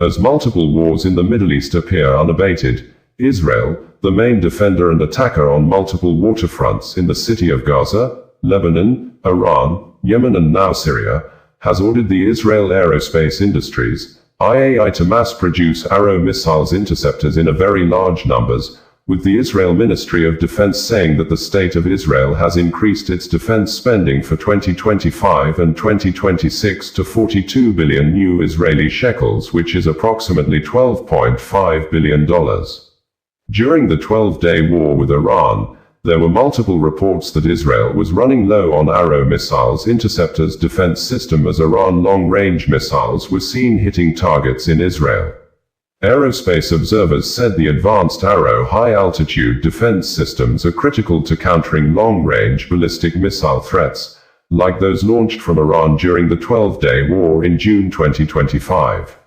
As multiple wars in the Middle East appear unabated, Israel, the main defender and attacker on multiple waterfronts in the city of Gaza, Lebanon, Iran, Yemen and now Syria, has ordered the Israel Aerospace Industries, I.A.I. to mass-produce Arrow Missiles Interceptors in a very large numbers, with the Israel Ministry of Defense saying that the state of Israel has increased its defense spending for 2025 and 2026 to 42 billion new Israeli Shekels, which is approximately $12.5 billion. During the 12-day war with Iran, there were multiple reports that Israel was running low on Arrow Missiles Interceptors defense system as Iran long-range missiles were seen hitting targets in Israel. Aerospace observers said the advanced Arrow high-altitude defense systems are critical to countering long-range ballistic missile threats, like those launched from Iran during the 12-day war in June 2025.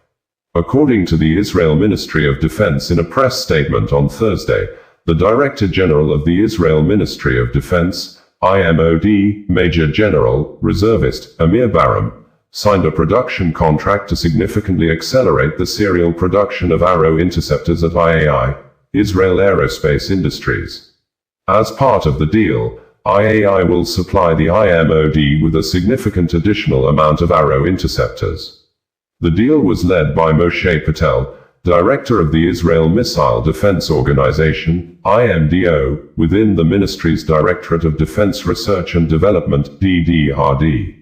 According to the Israel Ministry of Defense in a press statement on Thursday, the Director General of the Israel Ministry of Defense, IMOD, Major General, Reservist, Amir Baram, signed a production contract to significantly accelerate the serial production of Arrow interceptors at I.A.I, Israel Aerospace Industries. As part of the deal, I.A.I will supply the IMOD with a significant additional amount of Arrow interceptors. The deal was led by Moshe Patel, Director of the Israel Missile Defense Organization, IMDO, within the ministry's Directorate of Defense Research and Development, DDRD.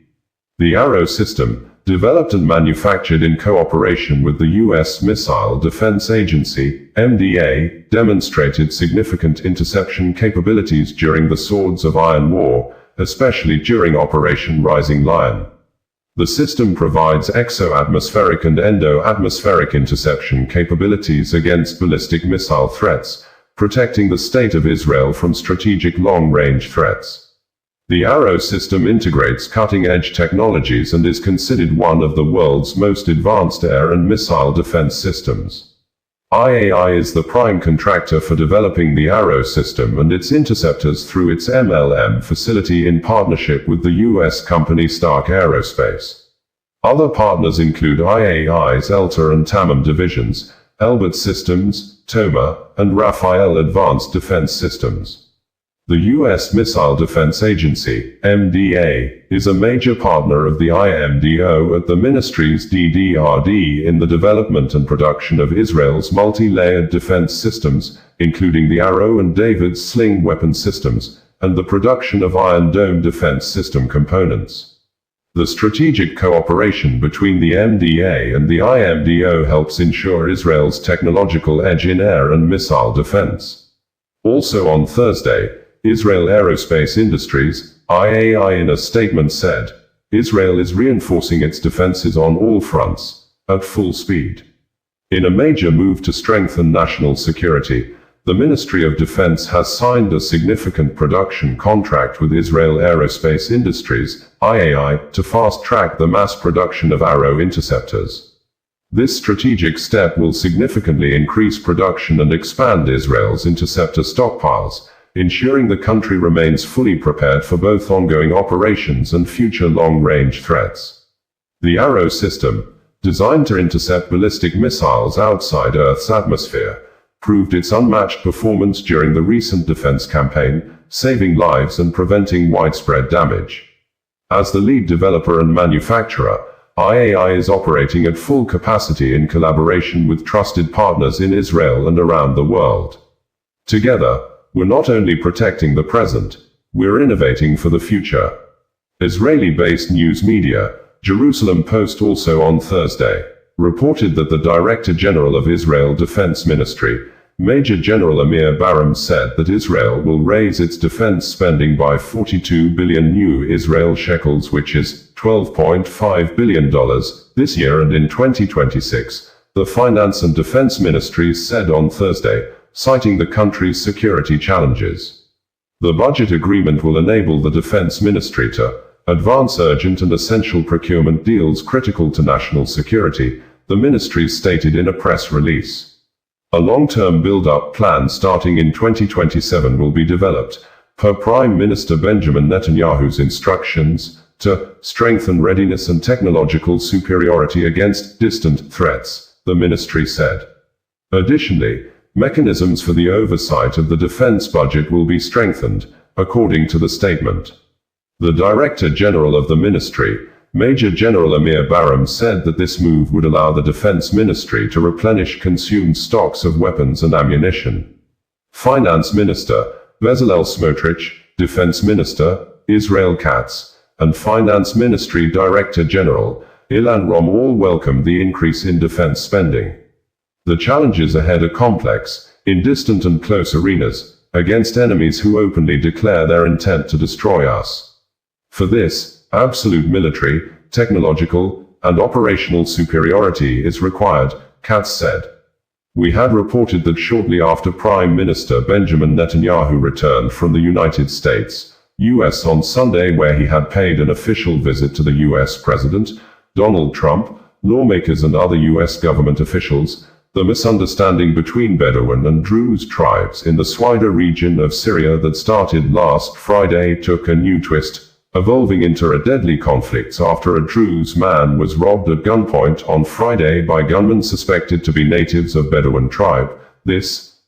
The Arrow system, developed and manufactured in cooperation with the U.S. Missile Defense Agency, MDA, demonstrated significant interception capabilities during the Swords of Iron War, especially during Operation Rising Lion. The system provides exo-atmospheric and endo-atmospheric interception capabilities against ballistic missile threats, protecting the state of Israel from strategic long-range threats. The Arrow system integrates cutting-edge technologies and is considered one of the world's most advanced air and missile defense systems. I.A.I is the prime contractor for developing the Arrow system and its interceptors through its MLM facility in partnership with the U.S. company Stark Aerospace. Other partners include I.A.I's Elta and Tamim divisions, Elbit Systems, Toma, and Rafael Advanced Defense Systems. The U.S. Missile Defense Agency, MDA, is a major partner of the IMDO at the ministry's DDRD in the development and production of Israel's multi-layered defense systems, including the Arrow and David's Sling weapon systems, and the production of Iron Dome defense system components. The strategic cooperation between the MDA and the IMDO helps ensure Israel's technological edge in air and missile defense. Also on Thursday, Israel Aerospace Industries, I.A.I. in a statement said, Israel is reinforcing its defenses on all fronts, at full speed. In a major move to strengthen national security, the Ministry of Defense has signed a significant production contract with Israel Aerospace Industries, I.A.I, to fast-track the mass production of Arrow interceptors. This strategic step will significantly increase production and expand Israel's interceptor stockpiles, ensuring the country remains fully prepared for both ongoing operations and future long-range threats. The Arrow system, designed to intercept ballistic missiles outside Earth's atmosphere, proved its unmatched performance during the recent defense campaign, saving lives and preventing widespread damage. As the lead developer and manufacturer, I.A.I is operating at full capacity in collaboration with trusted partners in Israel and around the world. Together, we're not only protecting the present, we're innovating for the future. Israeli-based news media, Jerusalem Post also on Thursday, reported that the Director General of Israel Defense Ministry, Major General Amir Baram said that Israel will raise its defense spending by 42 billion new Israel Shekels, which is $12.5 billion, this year and in 2026, the Finance and Defense Ministries said on Thursday, citing the country's security challenges. The budget agreement will enable the Defense Ministry to advance urgent and essential procurement deals critical to national security, the ministry stated in a press release. A long-term build-up plan starting in 2027 will be developed, per Prime Minister Benjamin Netanyahu's instructions, to strengthen readiness and technological superiority against distant threats, the ministry said. Additionally, mechanisms for the oversight of the defense budget will be strengthened, according to the statement. The Director General of the ministry, Major General Amir Baram, said that this move would allow the Defense Ministry to replenish consumed stocks of weapons and ammunition. Finance Minister Bezalel Smotrich, Defense Minister Israel Katz, and Finance Ministry Director General Ilan Rom all welcomed the increase in defense spending. The challenges ahead are complex, in distant and close arenas, against enemies who openly declare their intent to destroy us. For this, absolute military, technological, and operational superiority is required, Katz said. We had reported that shortly after Prime Minister Benjamin Netanyahu returned from the United States, U.S. on Sunday, where he had paid an official visit to the U.S. President, Donald Trump, lawmakers and other U.S. government officials, the misunderstanding between Bedouin and Druze tribes in the Swaida region of Syria that started last Friday took a new twist, evolving into a deadly conflict after a Druze man was robbed at gunpoint on Friday by gunmen suspected to be natives of Bedouin tribe.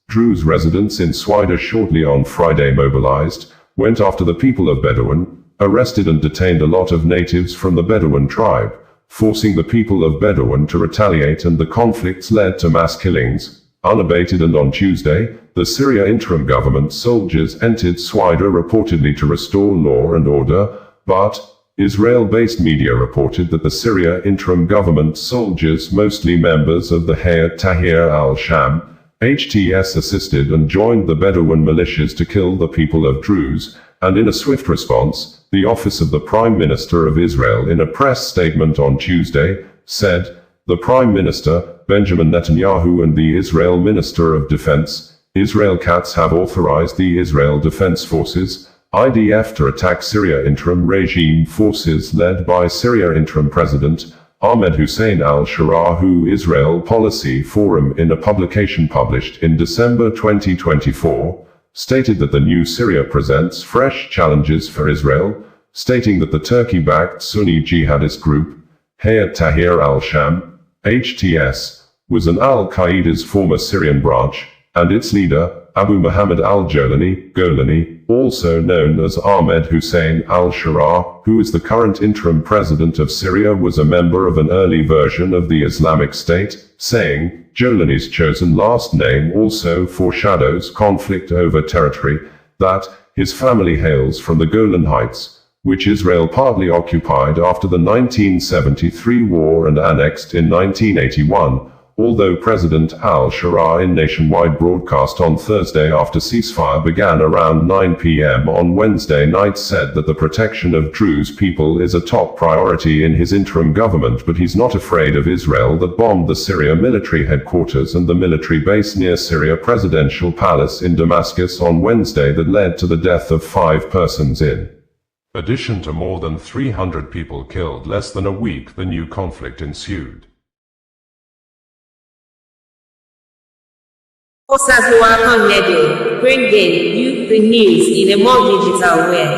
Druze residents in Swaida shortly on Friday mobilized, went after the people of Bedouin, arrested and detained a lot of natives from the Bedouin tribe, forcing the people of Bedouin to retaliate, and the conflicts led to mass killings, unabated. And on Tuesday, the Syria interim government soldiers entered Swaida reportedly to restore law and order, but Israel-based media reported that the Syria interim government soldiers, mostly members of the Hayat Tahrir al-Sham, HTS, assisted and joined the Bedouin militias to kill the people of Druze, and in a swift response, the office of the Prime Minister of Israel, in a press statement on Tuesday, said, the Prime Minister, Benjamin Netanyahu, and the Israel Minister of Defense, Israel Katz, have authorized the Israel Defense Forces, IDF, to attack Syria interim regime forces led by Syria interim President Ahmed Hussein al-Shara, who Israel Policy Forum, in a publication published in December 2024, stated that the new Syria presents fresh challenges for Israel, stating that the Turkey-backed Sunni jihadist group, Hayat Tahrir al-Sham, HTS, was an al-Qaeda's former Syrian branch, and its leader, Abu Muhammad al-Golani, also known as Ahmed Hussein al-Shara, who is the current interim president of Syria, was a member of an early version of the Islamic State, saying, Golani's chosen last name also foreshadows conflict over territory, that his family hails from the Golan Heights, which Israel partly occupied after the 1973 war and annexed in 1981, although President al-Shara, in nationwide broadcast on Thursday after ceasefire began around 9 p.m. on Wednesday night, said that the protection of Druze people is a top priority in his interim government, but he's not afraid of Israel that bombed the Syria military headquarters and the military base near Syria Presidential Palace in Damascus on Wednesday that led to the death of 5 persons in addition to more than 300 people killed. Less than a week, the new conflict ensued. Bringing you the news in a more digital way.